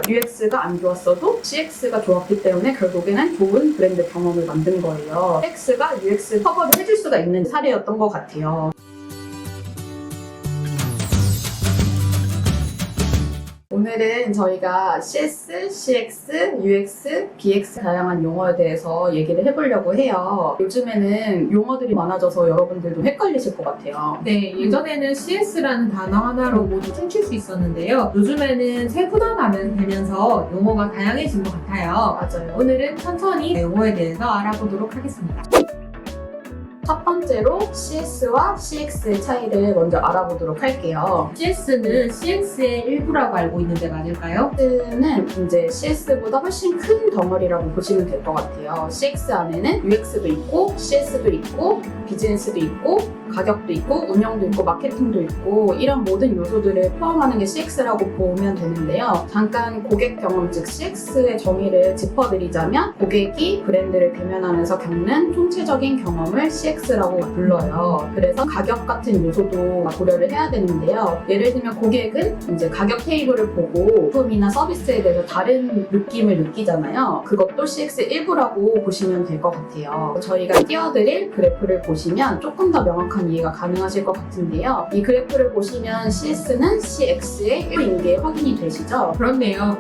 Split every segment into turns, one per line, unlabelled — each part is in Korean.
UX가 안 좋았어도 CX가 좋았기 때문에 결국에는 좋은 브랜드 경험을 만든 거예요. CX가 UX 커버를 해줄 수가 있는 사례였던 것 같아요. 오늘은 저희가 CS, CX, UX, BX 다양한 용어에 대해서 얘기를 해보려고 해요. 요즘에는 용어들이 많아져서 여러분들도 헷갈리실 것 같아요.
네, 예전에는 CS라는 단어 하나로 모두 퉁칠 수 있었는데요. 요즘에는 세분화되면서 용어가 다양해진 것 같아요.
맞아요.
오늘은 천천히 용어에 대해서 알아보도록 하겠습니다.
첫 번째로 CS와 CX의 차이를 먼저 알아보도록 할게요.
CS는 CX의 일부라고 알고 있는데 맞을까요?
CX는 이제 CS보다 훨씬 큰 덩어리라고 보시면 될 것 같아요. CX 안에는 UX도 있고, CS도 있고, 비즈니스도 있고, 가격도 있고, 운영도 있고, 마케팅도 있고 이런 모든 요소들을 포함하는 게 CX라고 보면 되는데요. 잠깐 고객 경험, 즉 CX의 정의를 짚어드리자면 고객이 브랜드를 대면하면서 겪는 총체적인 경험을 CX라고 불러요. 그래서 가격 같은 요소도 고려를 해야 되는데요. 예를 들면 고객은 이제 가격 테이블을 보고 제품이나 서비스에 대해서 다른 느낌을 느끼잖아요. 그것도 CX의 일부라고 보시면 될 것 같아요. 저희가 띄워드릴 그래프를 보시면 조금 더 명확한 이해가 가능하실 것 같은데요. 이 그래프를 보시면 CS는 CX의 1인 게 확인이 되시죠?
그렇네요.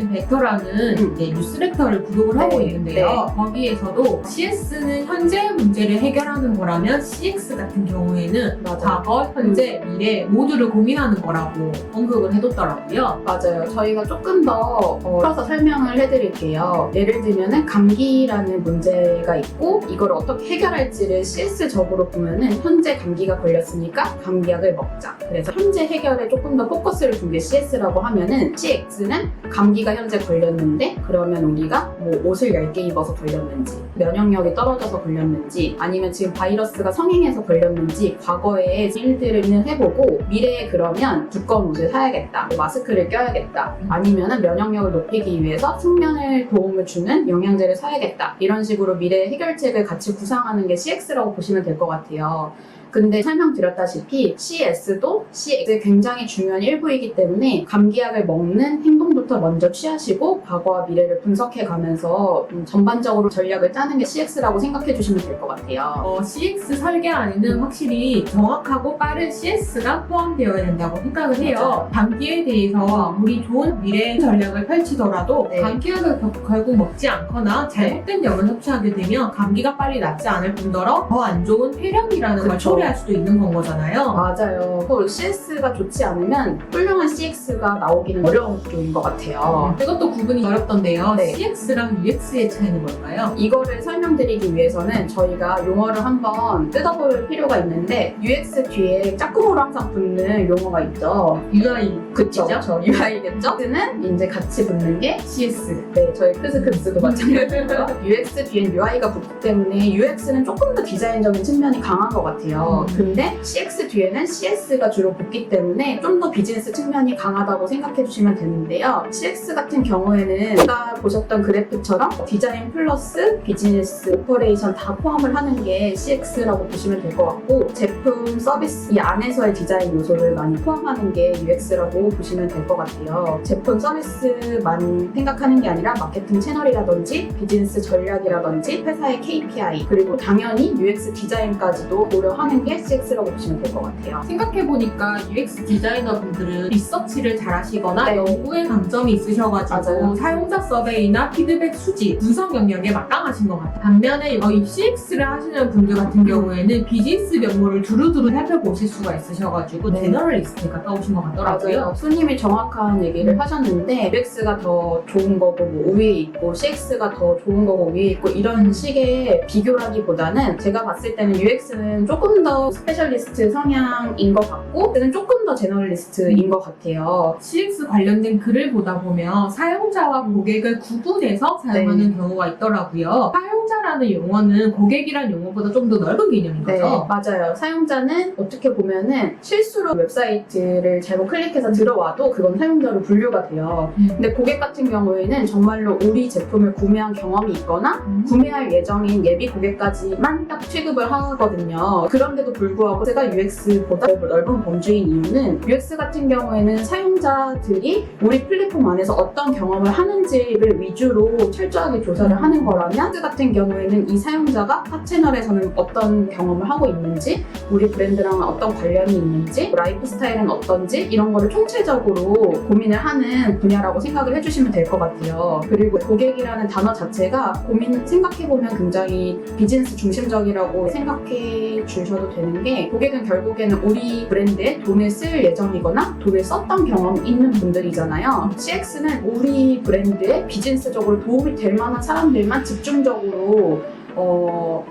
그로우앤베터라는 이제 뉴스레터를 구독을 하고
네,
있는데요. 거기에서도 CS는 현재 문제를 해결하는 거라면 CX 같은 경우에는
맞아요.
과거, 현재, 미래 모두를 고민하는 거라고 언급을 해뒀더라고요.
맞아요. 저희가 조금 더 풀어서 설명을 해드릴게요. 예를 들면은 감기라는 문제가 있고 이걸 어떻게 해결할지를 CS적으로 보면은 현재 감기가 걸렸으니까 감기약을 먹자. 그래서 현재 해결에 조금 더 포커스를 둔 게 CS라고 하면은 CX는 감기가 현재 걸렸는데 그러면 우리가 뭐 옷을 얇게 입어서 걸렸는지 면역력이 떨어져서 걸렸는지 아니면 지금 바이러스가 성행해서 걸렸는지 과거의 일들을 해보고 미래에 그러면 두꺼운 옷을 사야겠다. 마스크를 껴야겠다. 아니면은 면역력을 높이기 위해서 숙면을 도움을 주는 영양제를 사야겠다. 이런 식으로 미래의 해결책을 같이 구상하는 게 CX라고 보시면 될 것 같아요. 근데 설명드렸다시피 CS도 CX의 굉장히 중요한 일부이기 때문에 감기약을 먹는 행동부터 먼저 취하시고 과거와 미래를 분석해 가면서 전반적으로 전략을 짜는 게 CX라고 생각해 주시면 될 것 같아요.
CX 설계 안에는 확실히 정확하고 빠른 CS가 포함되어야 된다고 생각을 해요.
맞아요.
감기에 대해서 아무리 좋은 미래 전략을 펼치더라도
네.
감기약을 결국 먹지 않거나 잘못된 약을 섭취하게 되면 감기가 빨리 낫지 않을 뿐더러 더 안 좋은 폐렴이라는 걸
그쵸.
초래할 수도 있는 건 거잖아요.
맞아요. 또 CS가 좋지 않으면 훌륭한 CX가 나오기는 어려운 쪽인 것 같아요.
이것도 구분이 어렵던데요.
네.
CX랑 UX의 차이는 뭘까요?
이거를 설명드리기 위해서는 저희가 용어를 한번 뜯어볼 필요가 있는데 UX 뒤에 짝꿍으로 항상 붙는 용어가 있죠.
UI.
그쵸?
그죠?
저 UI겠죠? X는 이제 같이 붙는 게
CS.
네, 저희 크스크스도 마찬가지고요. UX 뒤엔 UI가 붙기 때문에 UX는 조금 더 디자인적인 측면이 강한 것 같아요. 근데 CX 뒤에는 CS가 주로 붙기 때문에 좀 더 비즈니스 측면이 강하다고 생각해 주시면 되는데요. CX 같은 경우에는 아까 보셨던 그래프처럼 디자인 플러스 비즈니스, 오퍼레이션 다 포함을 하는 게 CX라고 보시면 될 것 같고 제품, 서비스 이 안에서의 디자인 요소를 많이 포함하는 게 UX라고 보시면 될 것 같아요. 제품, 서비스만 생각하는 게 아니라 마케팅 채널이라든지 비즈니스 전략이라든지 회사의 KPI 그리고 당연히 UX 디자인까지도 고려하는 게 CX라고 보시면 될 것 같아요.
생각해보니까 UX 디자이너분들은 리서치를 잘 하시거나
네.
연구에 강점이 있으셔가지고
맞아요.
사용자 서베이나 피드백 수집, 분석 영역에 막강하신 것 같아요. 반면에 이 CX를 하시는 분들 같은 경우에는 비즈니스 면모를 두루두루 살펴보실 수가 있으셔가지고
네.
제너럴리스트가 떠오신 것 같더라고요.
맞아요. 수님이 정확한 얘기를 하셨는데 UX가 더 좋은 거고 뭐 우위에 있고 CX가 더 좋은 거고 위에 있고 이런 식의 비교라기보다는 제가 봤을 때는 UX는 조금 더 스페셜리스트 성향인 것 같고 X는 조금 더 제너럴리스트인 것 같아요.
CX 관련된 글을 보다 보면 사용자와 고객을 구분해서 사용하는 경우가 있더라고요. 사용자라는 용어는 고객이란 용어보다 좀 더 넓은 개념인
네,
거죠.
맞아요. 사용자는 어떻게 보면은 실수로 웹사이트를 잘못 클릭해서 들어와도 그건 사용자로 분류가 돼요. 근데 고객 같은 경우에는 정말로 우리 제품을 구매한 경험이 있거나 구매할 예정인 예비 고객까지만 딱 취급을 하거든요. 그런 그런데도 불구하고 UX가 UX보다 넓은 범주인 이유는 UX 같은 경우에는 사용자들이 우리 플랫폼 안에서 어떤 경험을 하는지를 위주로 철저하게 조사를 하는 거라면 UX 같은 경우에는 이 사용자가 타 채널에서는 어떤 경험을 하고 있는지, 우리 브랜드랑은 어떤 관련이 있는지, 라이프 스타일은 어떤지 이런 거를 총체적으로 고민을 하는 분야라고 생각을 해주시면 될 것 같아요. 그리고 고객이라는 단어 자체가 생각해보면 굉장히 비즈니스 중심적이라고 생각해 주셔도 되는 게, 고객은 결국에는 우리 브랜드에 돈을 쓸 예정이거나 돈을 썼던 경험이 있는 분들이잖아요. CX는 우리 브랜드에 비즈니스적으로 도움이 될 만한 사람들만 집중적으로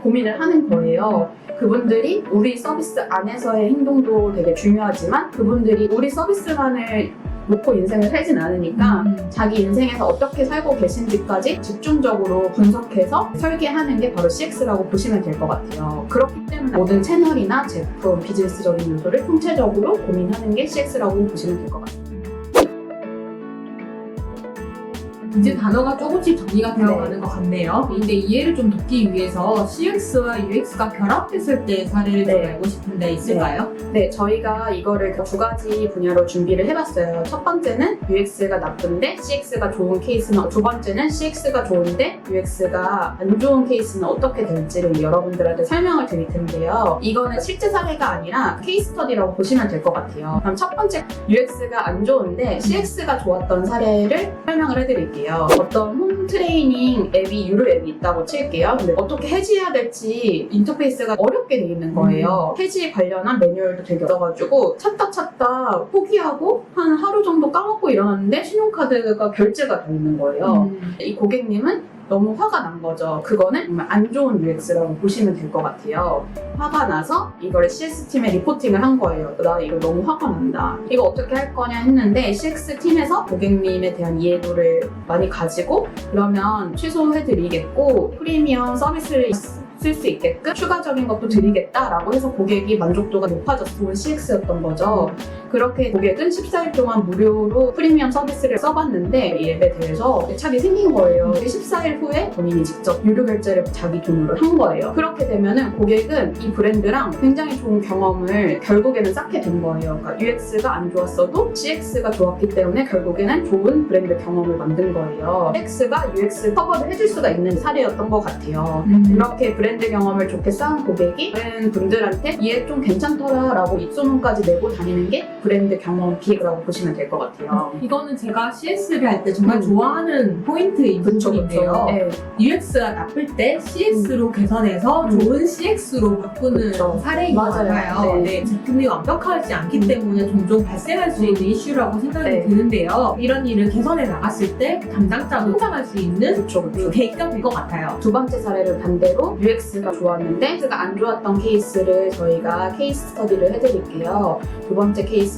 고민을 하는 거예요. 그분들이 우리 서비스 안에서의 행동도 되게 중요하지만 그분들이 우리 서비스만을 놓고 인생을 살진 않으니까 자기 인생에서 어떻게 살고 계신지까지 집중적으로 분석해서 설계하는 게 바로 CX라고 보시면 될 것 같아요. 그렇기 때문에 모든 채널이나 제품, 비즈니스적인 요소를 통째적으로 고민하는 게 CX라고 보시면 될 것 같아요.
이제 단어가 조금씩 정리가 되어가는
네.
것 같네요. 근데 이해를 좀 돕기 위해서 CX와 UX가 결합됐을 때 사례를 좀
네.
알고 싶은데 있을까요?
네, 저희가 이거를 두 가지 분야로 준비를 해봤어요. 첫 번째는 UX가 나쁜데 CX가 좋은 케이스는, 두 번째는 CX가 좋은데 UX가 안 좋은 케이스는 어떻게 될지를 여러분들한테 설명을 드릴 텐데요. 이거는 실제 사례가 아니라 케이스 스터디라고 보시면 될 것 같아요. 그럼 첫 번째, UX가 안 좋은데 CX가 좋았던 사례를 설명을 해드릴게요. 어떤 홈 트레이닝 앱이 유료 앱이 있다고 칠게요. 근데 어떻게 해지해야 될지 인터페이스가 어렵게 돼 있는 거예요. 해지 관련한 매뉴얼도 되게 없어가지고 찾다 포기하고 한 하루 정도 까먹고 일어났는데 신용카드가 결제가 돼 있는 거예요. 이 고객님은 너무 화가 난 거죠. 그거는 정말 안 좋은 UX라고 보시면 될 것 같아요. 화가 나서 이걸 CX팀에 리포팅을 한 거예요. 나 이거 너무 화가 난다. 이거 어떻게 할 거냐 했는데 CX팀에서 고객님에 대한 이해도를 많이 가지고 그러면 취소해드리겠고 프리미엄 서비스를 쓸 수 있게끔 추가적인 것도 드리겠다라고 해서 고객이 만족도가 높아져서 좋은 CX였던 거죠. 그렇게 고객은 14일 동안 무료로 프리미엄 서비스를 써봤는데 이 앱에 대해서 애착이 생긴 거예요. 14일 후에 본인이 직접 유료 결제를 자기 돈으로 한 거예요. 그렇게 되면은 고객은 이 브랜드랑 굉장히 좋은 경험을 결국에는 쌓게 된 거예요. 그러니까 UX가 안 좋았어도 CX가 좋았기 때문에 결국에는 좋은 브랜드 경험을 만든 거예요. CX가 UX 커버를 해줄 수가 있는 사례였던 것 같아요. 이렇게 브랜드 경험을 좋게 쌓은 고객이 다른 분들한테 얘 좀 괜찮더라 라고 입소문까지 내고 다니는 게 브랜드 경험 기획이라고 보시면 될 것 같아요.
이거는 제가 CS를 할 때 정말 좋아하는 포인트인 부분인데요.
네.
UX가 나쁠 때 CS로 개선해서 좋은 CX로 바꾸는
그쵸.
사례인 것
맞아요.
같아요.
네.
네, 제품이 완벽하지 않기 때문에 종종 발생할 수 있는 이슈라고 생각이
네.
드는데요. 이런 일을 개선해 나갔을 때 담당자도 성장할 수 있는
그쵸.
계기가 될 것 같아요.
두 번째 사례를 반대로 UX가 좋았는데 UX가 안 좋았던 케이스를 저희가 케이스 스터디를 해드릴게요. 두 번째 케이스는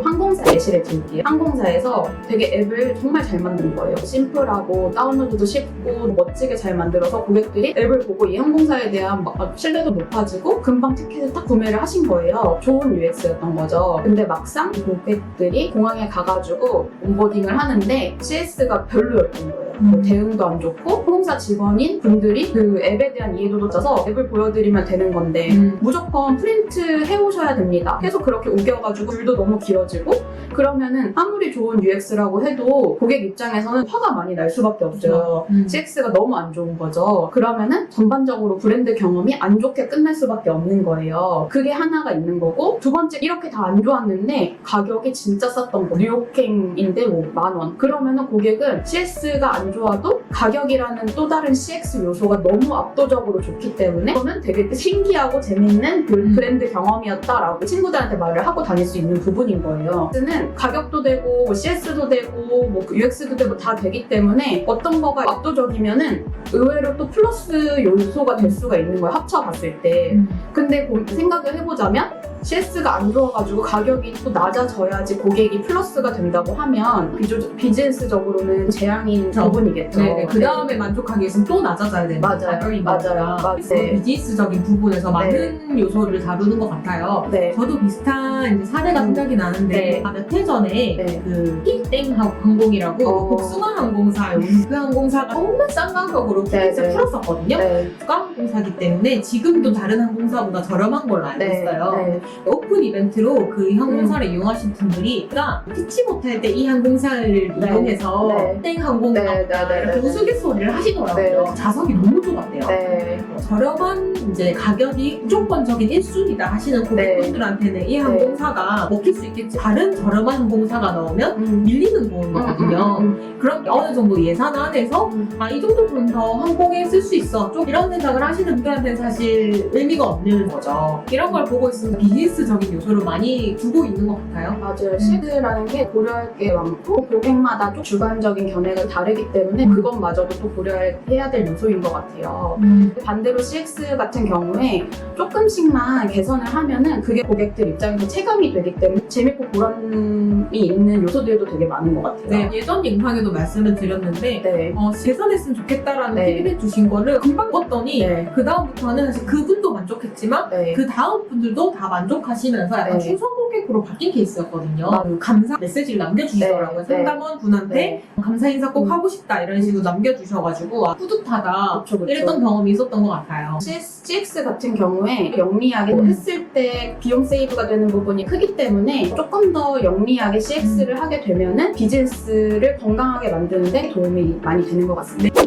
항공사 예시를 드릴게요. 항공사에서 되게 앱을 정말 잘 만든 거예요. 심플하고 다운로드도 쉽고 멋지게 잘 만들어서 고객들이 앱을 보고 이 항공사에 대한 신뢰도 높아지고 금방 티켓을 딱 구매를 하신 거예요. 좋은 UX였던 거죠. 근데 막상 고객들이 공항에 가가지고 온보딩을 하는데 CS가 별로였던 거예요. 대응도 안 좋고 항공사 직원인 분들이 그 앱에 대한 이해도도 낮아서 앱을 보여드리면 되는 건데 무조건 프린트 해오셔야 됩니다. 계속 그렇게 우겨가지고 줄도 너무 길어지고 그러면은 아무리 좋은 UX라고 해도 고객 입장에서는 화가 많이 날 수밖에 없어요. CX가 너무 안 좋은 거죠. 그러면은 전반적으로 브랜드 경험이 안 좋게 끝날 수밖에 없는 거예요. 그게 하나가 있는 거고 두 번째 이렇게 다 안 좋았는데 가격이 진짜 쌌던 거 뉴욕행인데 뭐 10,000원 그러면은 고객은 CS가 안 좋아도 가격이라는 또 다른 CX 요소가 너무 압도적으로 좋기 때문에 저는 되게 신기하고 재밌는 그 브랜드 경험이었다라고 친구들한테 말을 하고 다닐 수 있는 부분인 거예요. CS는 가격도 되고 뭐 CS도 되고 뭐 UX도 되고 다 되기 때문에 어떤 거가 압도적이면은 의외로 또 플러스 요소가 될 수가 있는 거예요. 합쳐봤을 때. 근데 생각을 해보자면 CS가 안 좋아가지고 가격이 또 낮아져야지 고객이 플러스가 된다고 하면 비즈니스적으로는 재앙인 부분이겠죠.
네, 그 다음에 만족하기 위해서는 또 낮아져야 되는 가격이
맞아요. 네.
비즈니스적인 부분에서 많은 요소를 다루는 것 같아요.
네.
저도 비슷한 이제 사례가 생각이 나는데
네.
몇 해 전에
네.
그 힐땡 항공이라고 복숭아 항공사 그 항공사가 정말 싼 가격으로 방식으로 KTX
네.
풀었었거든요.
네.
국가항공사기 때문에 지금도 다른 항공사보다 저렴한 걸로 알고 있어요.
네.
오픈 이벤트로 그 항공사를 이용하신 분들이 피치 못할 때 이 항공사를 이용해서
네.
땡 항공사
네, 네, 네,
이렇게
네.
우스갯소리를 하시더라고요.
네.
좌석이 너무 좁았대요.
네.
저렴한 이제 가격이 무조건적인 1순위다 하시는 고객분들한테는 이 항공사가 먹힐 수 있겠지. 다른 저렴한 항공사가 나오면 밀리는 거거든요. 그럼 어느 정도 예산 안에서 이 정도 돈 더 항공에 쓸 수 있어. 좀 이런 생각을 하시는 분들한테는 사실 의미가 없는 거죠. 이런 걸 보고 있으면 비즈니스적인 요소를 많이 두고 있는 것 같아요.
맞아요. CX라는 게 고려할 게 많고 고객마다 좀 주관적인 견해가 다르기 때문에 그것마저도 또 고려해야 될 요소인 것 같아요. 반대로 CX 같은 경우에 조금씩만 개선을 하면은 그게 고객들 입장에서 체감이 되기 때문에 재밌고 보람이 있는 요소들도 되게 많은 것 같아요.
네, 예전 영상에도 말씀을 드렸는데
네.
개선했으면 좋겠다라는
네.
피드백 주신 거를 금방 봤더니
네.
그 다음부터는 사실 그분도 만족했지만
네.
그 다음 분들도 다 만족하시면서 약간
네.
충성 고객으로 바뀐 케이스였거든요.
맞아요.
감사 메시지를 남겨주시더라고요.
네.
상담원 분한테
네.
감사 인사 꼭 하고 싶다 이런 식으로 남겨주셔가지고 뿌듯하다
그쵸, 그쵸.
이랬던 경험이 있었던 것 같아요.
CX 같은 경우에 영리하게 했을 때 비용 세이브가 되는 부분이 크기 때문에 조금 더 영리하게 CX를 하게 되면은 비즈니스를 건강하게 만드는데 도움이 많이 되는 것 같습니다.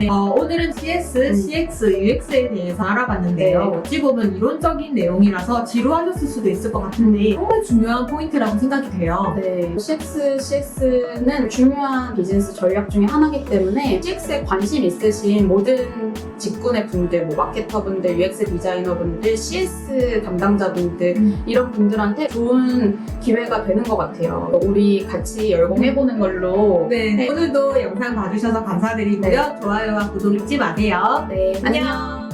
오늘은 CS, CX, UX에 대해서 알아봤는데요.
네.
어찌 보면 이론적인 내용이라서 지루하셨을 수도 있을 것 같은데 정말 중요한 포인트라고 생각이 돼요.
네, CX는 중요한 비즈니스 전략 중에 하나이기 때문에 CX에 관심 있으신 모든 직군의 분들, 뭐 마케터 분들, UX 디자이너 분들, CS 담당자분들 이런 분들한테 좋은 기회가 되는 것 같아요. 우리 같이 열공해보는 걸로.
네, 오늘도 영상 봐주셔서 감사드리고요.
네.
좋아요와 구독 잊지 마세요.
네,
안녕.